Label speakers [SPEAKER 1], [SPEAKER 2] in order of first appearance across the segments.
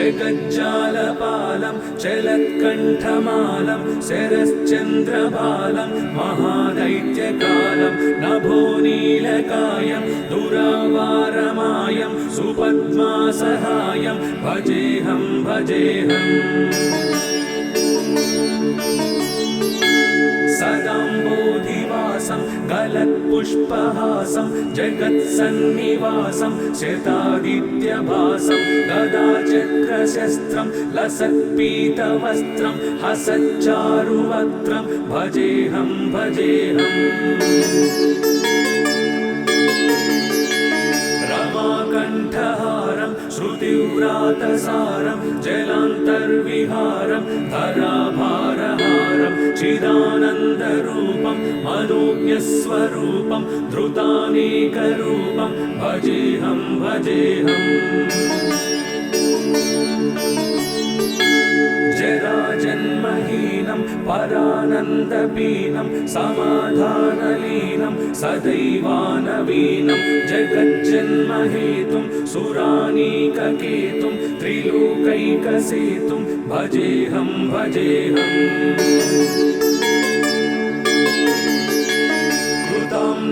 [SPEAKER 1] जगज्जालपालं चलत्कण्ठमालं शरश्चन्द्रबालं महादैत्यकालं नभोनीलकायं दुरावारमायं सुपद्मासहायं भजेऽहं भजेऽहम् सदाम्बोधिवासं गलत्पुष्पहासं जगत्सन्निवासं शतादित्यभासं गदाचक्रशस्त्रं लसत्पीतवस्त्रं हसच्चारुवक्त्रं भजेऽहं भजेऽहम् रमाकण्ठहारं श्रुतिव्रातसारं जलान्तर्विहारं धराभारहारं चिदानन्दरूपं मनोज्ञस्वरूपं धृतानेकरूपं भजेऽहं भजेऽहम् जराजन्महीनं परानन्दपीनं समाधानलीनं सदैवानवीनं जगज्जन्महेतुं सुरानीककेतुं त्रिलोकैकसेतुं भजेऽहं भजेऽहम्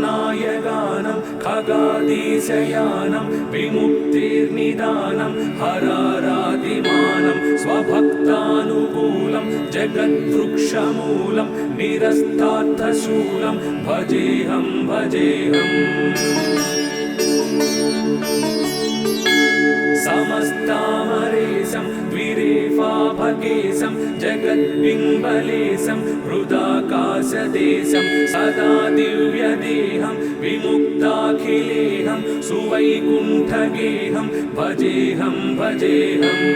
[SPEAKER 1] नायगानं खगादीशयानं विमुक्तिर्निदानं हरारादिमानं स्वभक्तानुकूलं जगद्वृक्षमूलं निरस्तार्थशूलं भजेऽहं भजेऽहम् समस्तामरेशं द्विरेफाभकेशं जगद्बिम्बलेशं हृदाकाशदेशं सदा दिव्यदेहं विमुक्ताखिलेहं सुवैकुण्ठगेहं भजेऽहं भजेऽहम्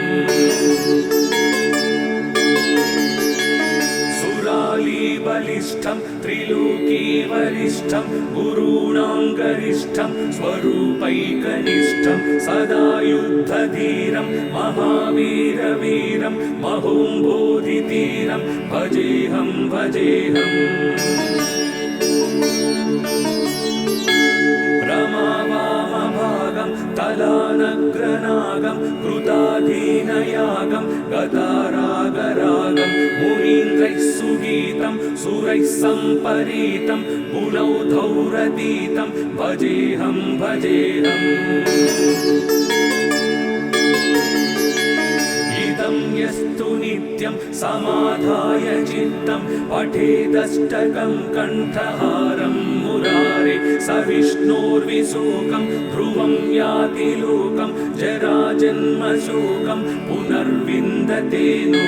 [SPEAKER 1] बलिष्ठं त्रिलोकीवरिष्ठं गुरूणां गरिष्ठं स्वरूपैकनिष्ठं सदा युद्धधीरं महावीरवीरं महोम्बोधितीरं भजेऽहं भजेऽहम् रमावामभागं तलानग्रनागं कृताधीनयागं गतारागरागं मुनीन्द्रैः सुगीतं सुरैः सम्परीतं पुलौधौरतीतं भजेऽहं भजेऽहम् यस्तु नित्यं समाधाय चित्तं पठेदष्टकं कण्ठहारं मुरारे स विष्णोर्विशोकं ध्रुवं याति लोकं जराजन्मशोकं पुनर्विन्दते नो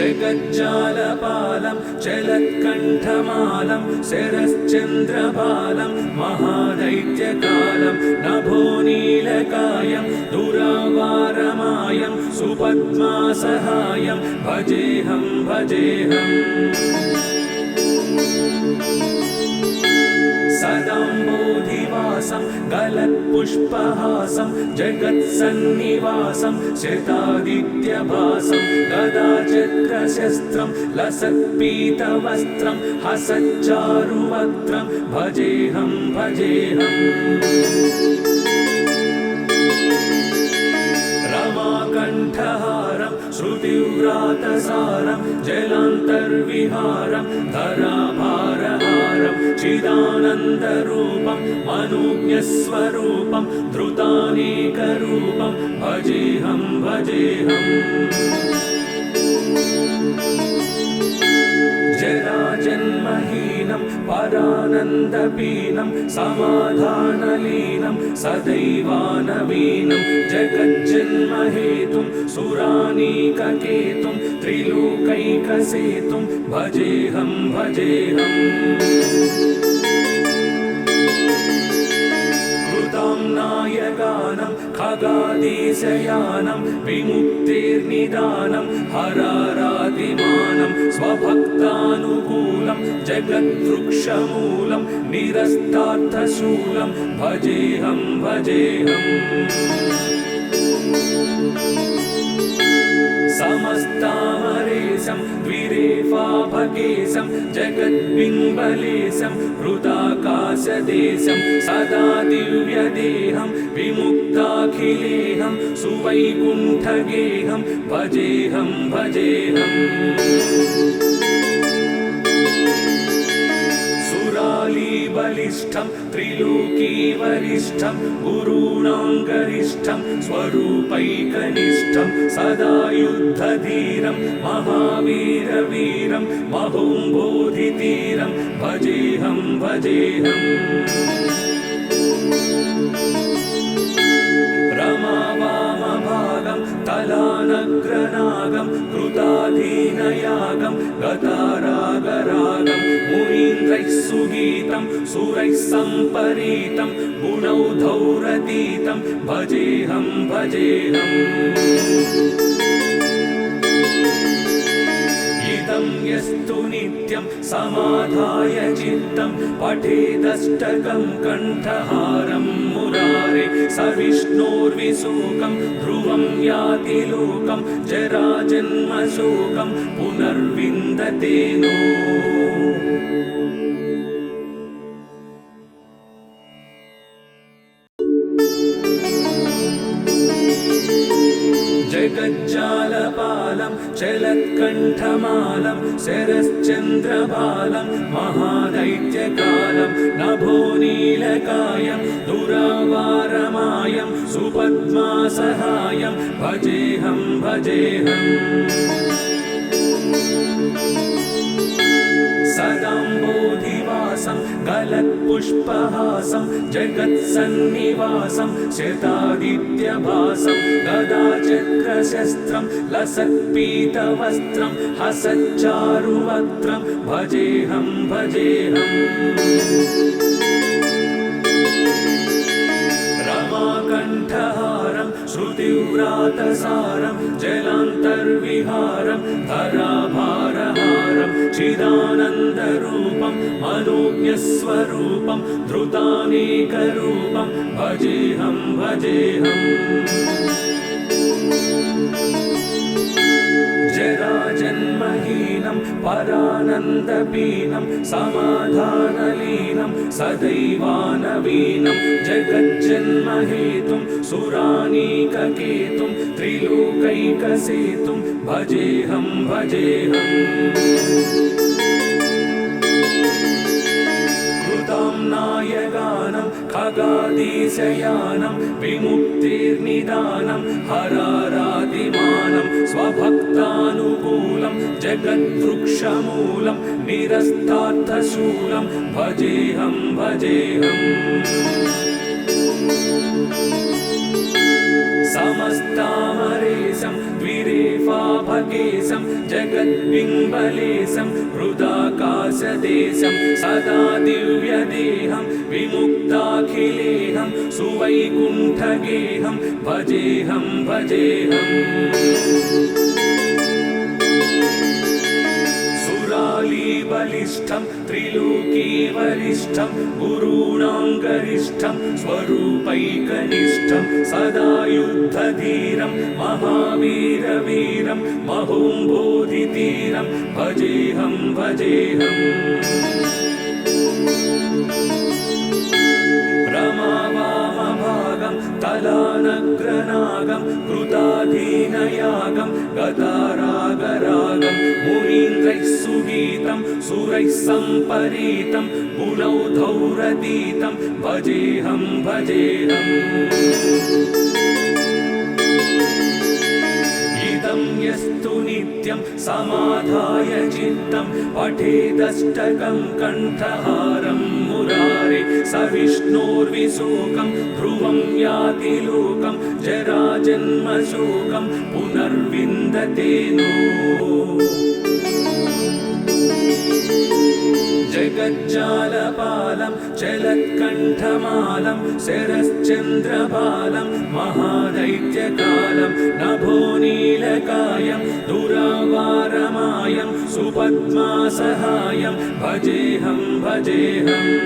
[SPEAKER 1] जगज्जालपालं चलत्कण्ठमालं शरश्चन्द्रबालं महादैत्यकालं नभोनीलकायं दुरावारमायं सुपद्मासहायं भजेऽहं भजेऽहम् सदाम्बोधिवासं गलत्पुष्पहासं जगत्सन्निवासं शतादित्यभासं गदाचक्रशस्त्रं लसत्पीतवस्त्रं हसच्चारुवक्त्रं भजेऽहं भजेऽहम् रमाकण्ठहारं श्रुतिव्रातसारं जलान्तर्विहारं धराभारहारं चिदानन्दरूपं मनोज्ञस्वरूपं धृतानेकरूपं भजेऽहं भजेऽहम् जराजन्महीनं परानन्दपीनं समाधानलीनं सदैवानवीनं जगज्जन्महेतुं सुरानीककेतुं त्रिलोकैकसेतुं भजेऽहं भजेऽहम् नायगानं खगादीशयानं विमुक्तिर्निदानं हरारादिमानं स्वभक्तानुकूलं जगद्वृक्षमूलं निरस्तार्थशूलं भजेऽहं भजेऽहम् समस्तामरेशं द्विरेफाभकेशं जगद्बिम्बलेशं हृदाकाश दुरावासदेशं सदा दिव्यदेहं विमुक्ताखिलेहं सुवैकुण्ठगेहं भजेऽहं भजेऽहम् बलिष्ठं त्रिलोकीवरिष्ठं गुरूणां गरिष्ठं स्वरूपैकनिष्ठं सदा युद्धधीरं महावीरवीरं महोम्बोधितीरं भजेऽहं भजेऽहम् रमावामभागं तलानग्रनागं कृताधीनयागं गतारागरागं मुनीन्द्रैः सुगीतं सुरैः सम्परीतं गुणौधौरतीतं भजेऽहं भजेऽहम् इदं यस्तु नित्यं समाधाय चित्तं पठेदष्टकं कण्ठहारं मुरारे स विष्णोर्विशोकं ध्रुवं याति लोकं जराजन्मशोकं पुनर्विन्दते नो जगज्जालपालं चलत्कण्ठमालं शरश्चन्द्रबालं महादैत्यकालं नभोनीलकायं दुरावारमायं सुपद्मासहायं भजेऽहं भजेऽहम् सदाम्बोधिवासं गलत्पुष्पहासं जगत्सन्निवासं शतादित्यभासं गदाचक्रशस्त्रं लसत्पीतवस्त्रं हसच्चारुवक्त्रं भजेऽहं भजेऽहम् रमाकण्ठहारं श्रुतिव्रातसारं जलान्तर्विहारं धराभारहारं चिदानन्दरूपं मनोज्ञस्वरूपं धृतानेकरूपं भजेऽहं भजेऽहम् जराजन्महीनं परानन्दपीनं समाधानलीनं सदैवानवीनं जगज्जन्महेतुं सुरानीककेतुं त्रिलोकैकसेतुं भजेऽहं भजेऽहम् नायगानं खगादीशयानं विमुक्तिर्निदानं हरारादिमानं स्वभक्तानुकूलं जगद्वृक्षमूलं निरस्तार्थशूलं भजेऽहं भजेऽहम् समस्तामरेशं द्विरेफाभकेशं जगद्बिम्बलेशं हृदाकाशदेशं सदा दिव्यदेहं विमुक्ताखिलेहं सुवैकुण्ठगेहं भजेऽहं भजेऽहम् बलिष्ठं त्रिलोकीवरिष्ठं गुरूणां गरिष्ठं स्वरूपैकनिष्ठं सदा युद्धधीरं महावीरवीरं महोम्बोधितीरं भजेऽहं भजेऽहम् रमावामभागं तलानग्रनागं कृताधीनयागं गतारागरागं मुनीन्द्रैः सुगीतं सुरैः सम्परीतं गुणौधौरतीतं भजेऽहं भजेऽहम् इदं यस्तु नित्यं समाधाय चित्तं पठेदष्टकं कण्ठहारं मुरारे स विष्णोर्विशोकं ध्रुवं याति लोकं जराजन्मशोकं पुनर्विन्दते नो जगज्जालपालं चलत्कण्ठमालं शरश्चन्द्रबालं महादैत्यकालं नभोनीलकायं दुरावारमायं सुपद्मासहायं भजेऽहं भजेऽहम्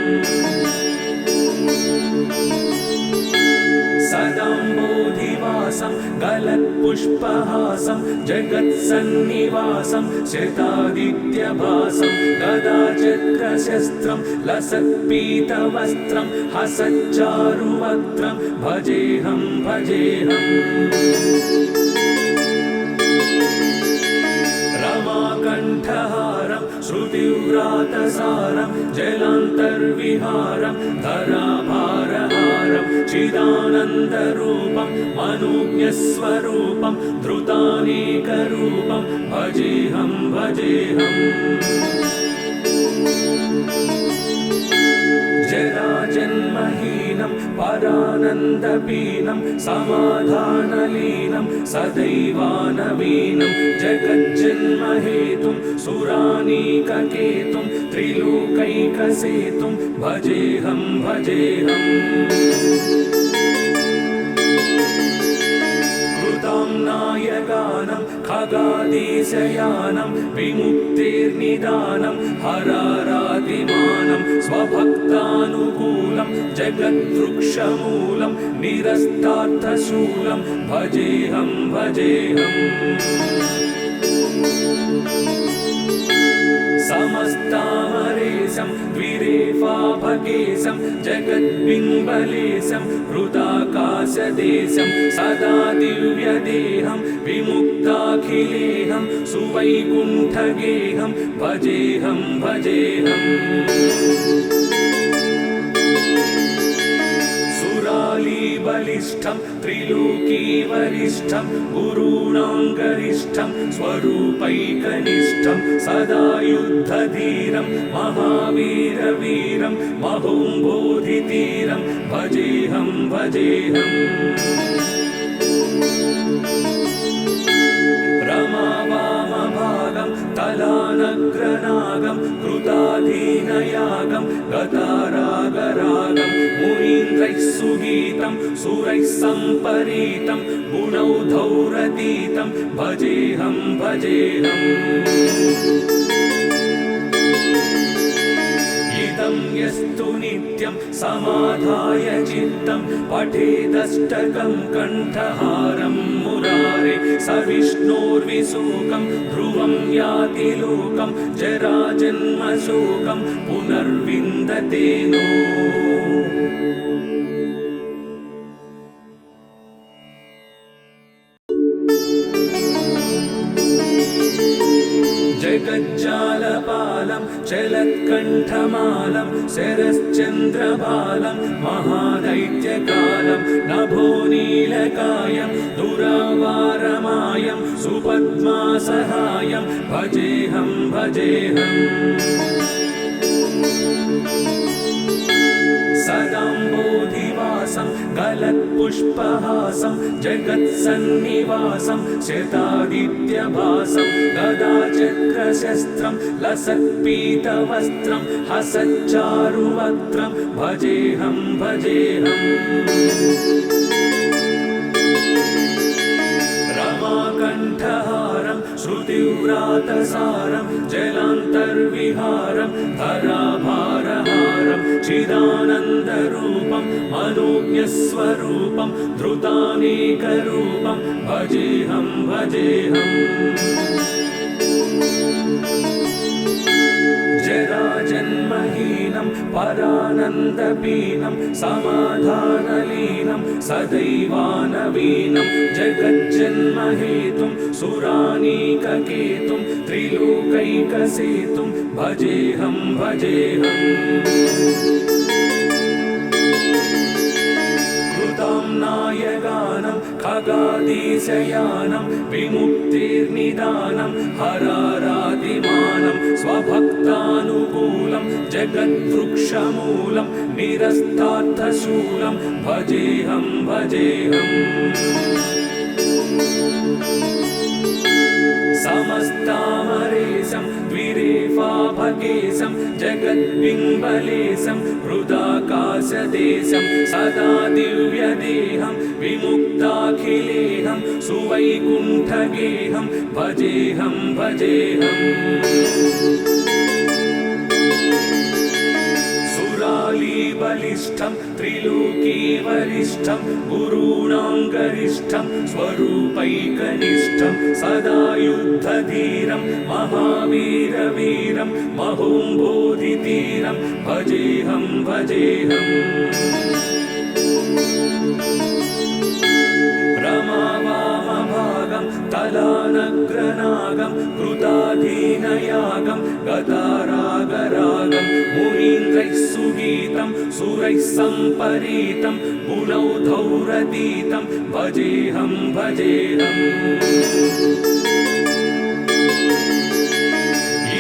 [SPEAKER 1] सदाम्बोधिवासं गलत्पुष्पहासं जगत्सन्निवासं शतादित्यभासं गदाचक्रशस्त्रं लसत्पीतवस्त्रं हसच्चारुवक्त्रं भजेऽहं भजेऽहम् रमाकण्ठहारं श्रुतिव्रातसारं जलान्तर्विहारं धराभारहारं चिदानन्दरूपं मनोज्ञस्वरूपं धृतानेकरूपं भजेऽहं भजेऽहम् जराजन्महीनं परानन्दपीनं समाधानलीनं सदैवानवीनं जगज्जन्महेतुं सुरानीककेतुं त्रिलोकैकसेतुं भजेऽहं भजेऽहम् नायगानं खगादीशयानं विमुक्तिर्निदानं हरारातिमानं स्वभक्तानुकूलं जगद्वृक्षमूलं निरस्तार्थशूलं भजेऽहं भजेऽहम् समस्तामरेशं द्विरेफाभकेशं जगद्बिम्बलेशं हृदाकाशदेशं सदा दिव्यदेहं विमुक्ताखिलेहं सुवैकुण्ठगेहं भजेऽहं भजेऽहम् बलिष्ठं त्रिलोकीवरिष्ठं गुरूणां गरिष्ठं स्वरूपैकनिष्ठं सदा युद्धधीरं महावीरवीरं महोम्बोधितीरं भजेऽहं भजेऽहम् रमावामभागं तलानग्रनागं कृताधीनयागं गतारागरागं मुनीन्द्रैः सुगीतं सुरैः सम्परीतं गुणौधौरतीतं भजेऽहं भजेऽहम् यस्तु नित्यं समाधाय चित्तं पठेदष्टकं कण्ठहारं मुरारे स विष्णोर्विशोकं ध्रुवं याति लोकं जराजन्मशोकं पुनर्विन्दते नो जगज्जालपालं चलत्कण्ठमालं शरश्चन्द्रबालं महादैत्यकालं नभोनीलकायं दुरावारमायं सुपद्मासहायं भजेऽहं भजेऽहम् सदाम्बोधिवासं गलत्पुष्पहासं जगत्सन्निवासं शतादित्यभासं गदाचक्रशस्त्रं लसत्पीतवस्त्रं हसच्चारुवक्त्रं भजेऽहं भजेऽहम् रमाकण्ठहारं श्रुतिव्रातसारं जलान्तर्विहारं धराभारहारं चिदानन्दरूपं मनोज्ञस्वरूपं धृतानेकरूपं भजेऽहं भजेऽहम् जराजन्महीनं परानन्दपीनं समाधानलीनं सदैवानवीनं जगज्जन्महेतुं सुरानीककेतुं त्रिलोकैकसेतुं भजेऽहं भजेऽहम् नायगानं खगादीशयानं विमुक्तिर्निदानं हरारातिमानं स्वभक्तानुकूलं जगद्वृक्षमूलं निरस्तार्थशूलं भजेऽहं भजेऽहम् समस्तामरेशं द्विरेफाभकेशं जगद्बिम्बलेशं हृदाकाशदेशं सदा दिव्यदेहं विमुक्ताखिलेहं सुवैकुण्ठगेहं भजेऽहं भजेऽहम् बलिष्ठं त्रिलोकीवरिष्ठं गुरूणां गरिष्ठं स्वरूपैकनिष्ठं सदा युद्धधीरं महावीरवीरं महोम्बोधितीरं भजेऽहं भजेऽहम् रमावामभागं तलानग्रनागं कृताधीनयागं गतारागरागं मुनीन्द्रैः सुगीतं सुरैः सम्परीतं गुणौधौरतीतं भजेऽहं भजेऽहम्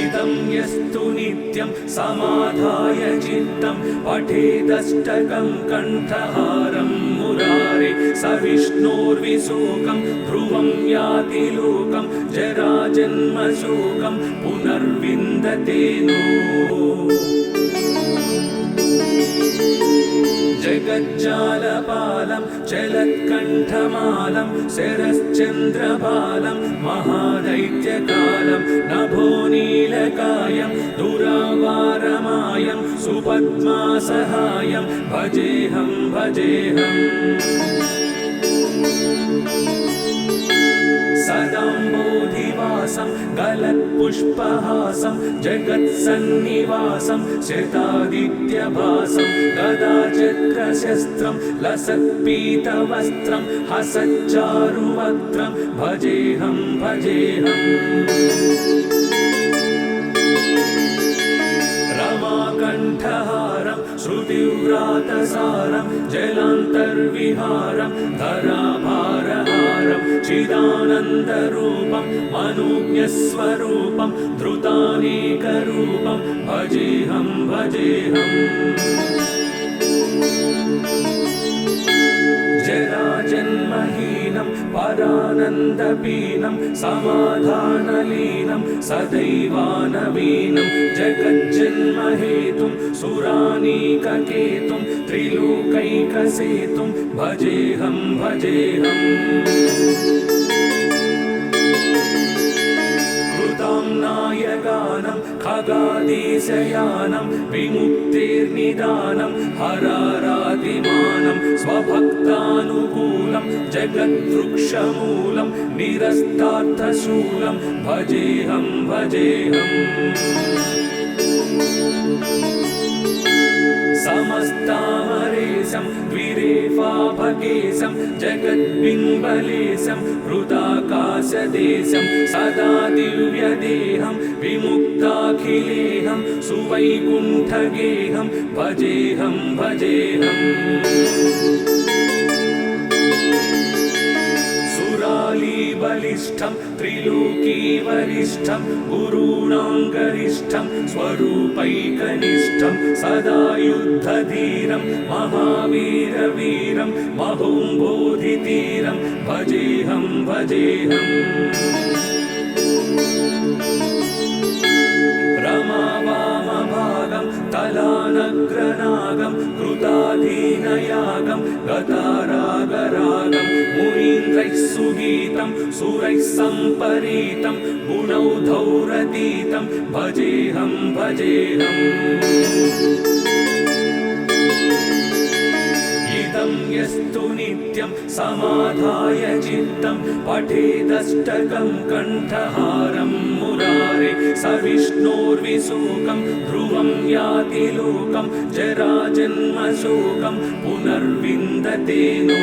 [SPEAKER 1] इदं यस्तु नित्यं समाधाय चित्तं पठेदष्टकं कण्ठहारं मुरारे स विष्णोर्विशोकं ध्रुवं याति लोकं जराजन्मशोकं पुनर्विन्दते नो जगज्जालपालं चलत्कण्ठमालं शरश्चन्द्रबालं महादैत्यकालं नभोनीलकायं दुरावारमायं सुपद्मासहायं भजेऽहं भजेऽहम् सदाम्बोधिवासं गलत्पुष्पहासं जगत्सन्निवासं शतादित्यभासं गदाचक्रशस्त्रं लसत्पीतवस्त्रं हसच्चारुवक्त्रं भजेऽहं भजेऽहम् रमाकण्ठहारं श्रुतिव्रातसारं जलान्तर्विहारं धराभारहारं चिदानन्दरूपं मनोज्ञस्वरूपं धृतानेकरूपं भजेऽहं भजेऽहम् जराजन्महीनं परानन्दपीनं समाधानलीनं सदैवानवीनं जगज्जन्महेतुं सुरानीककेतुं त्रिलोकैकसेतुं भजेऽहं भजेऽहम् नायगानं खगादीशयानं विमुक्तेर्निदानं हरारातिमानं स्वभक्तानुकूलं जगद्वृक्षमूलं निरस्तार्थशूलं भजेऽहं भजेऽहम् समस्तामरेशं द्विरेफाभकेशं जगद्बिम्बलेशं हृदाकाशदेशं सदा दिव्यदेहं विमुक्ताखिलेहं सुवैकुण्ठगेहं भजेऽहं भजेऽहम् बलिष्ठं त्रिलोकीवरिष्ठं गुरूणां गरिष्ठं स्वरूपैकनिष्ठं सदा युद्धधीरं महावीरवीरं महोम्बोधितीरं भजेऽहं भजेऽहम् रमावामभागं तलानग्रनागं कृताधीनयागं गतारागरागं मुनीन्द्रैः सुगीतं सुरैः सम्परीतं गुणौधौरतीतं भजेऽहं भजेऽहम् इदं यस्तु नित्यं समाधाय चित्तं पठेदष्टकं कण्ठहारं मुरारे स विष्णोर्विशोकं ध्रुवं याति लोकं जराजन्मशोकं पुनर्विन्दते नो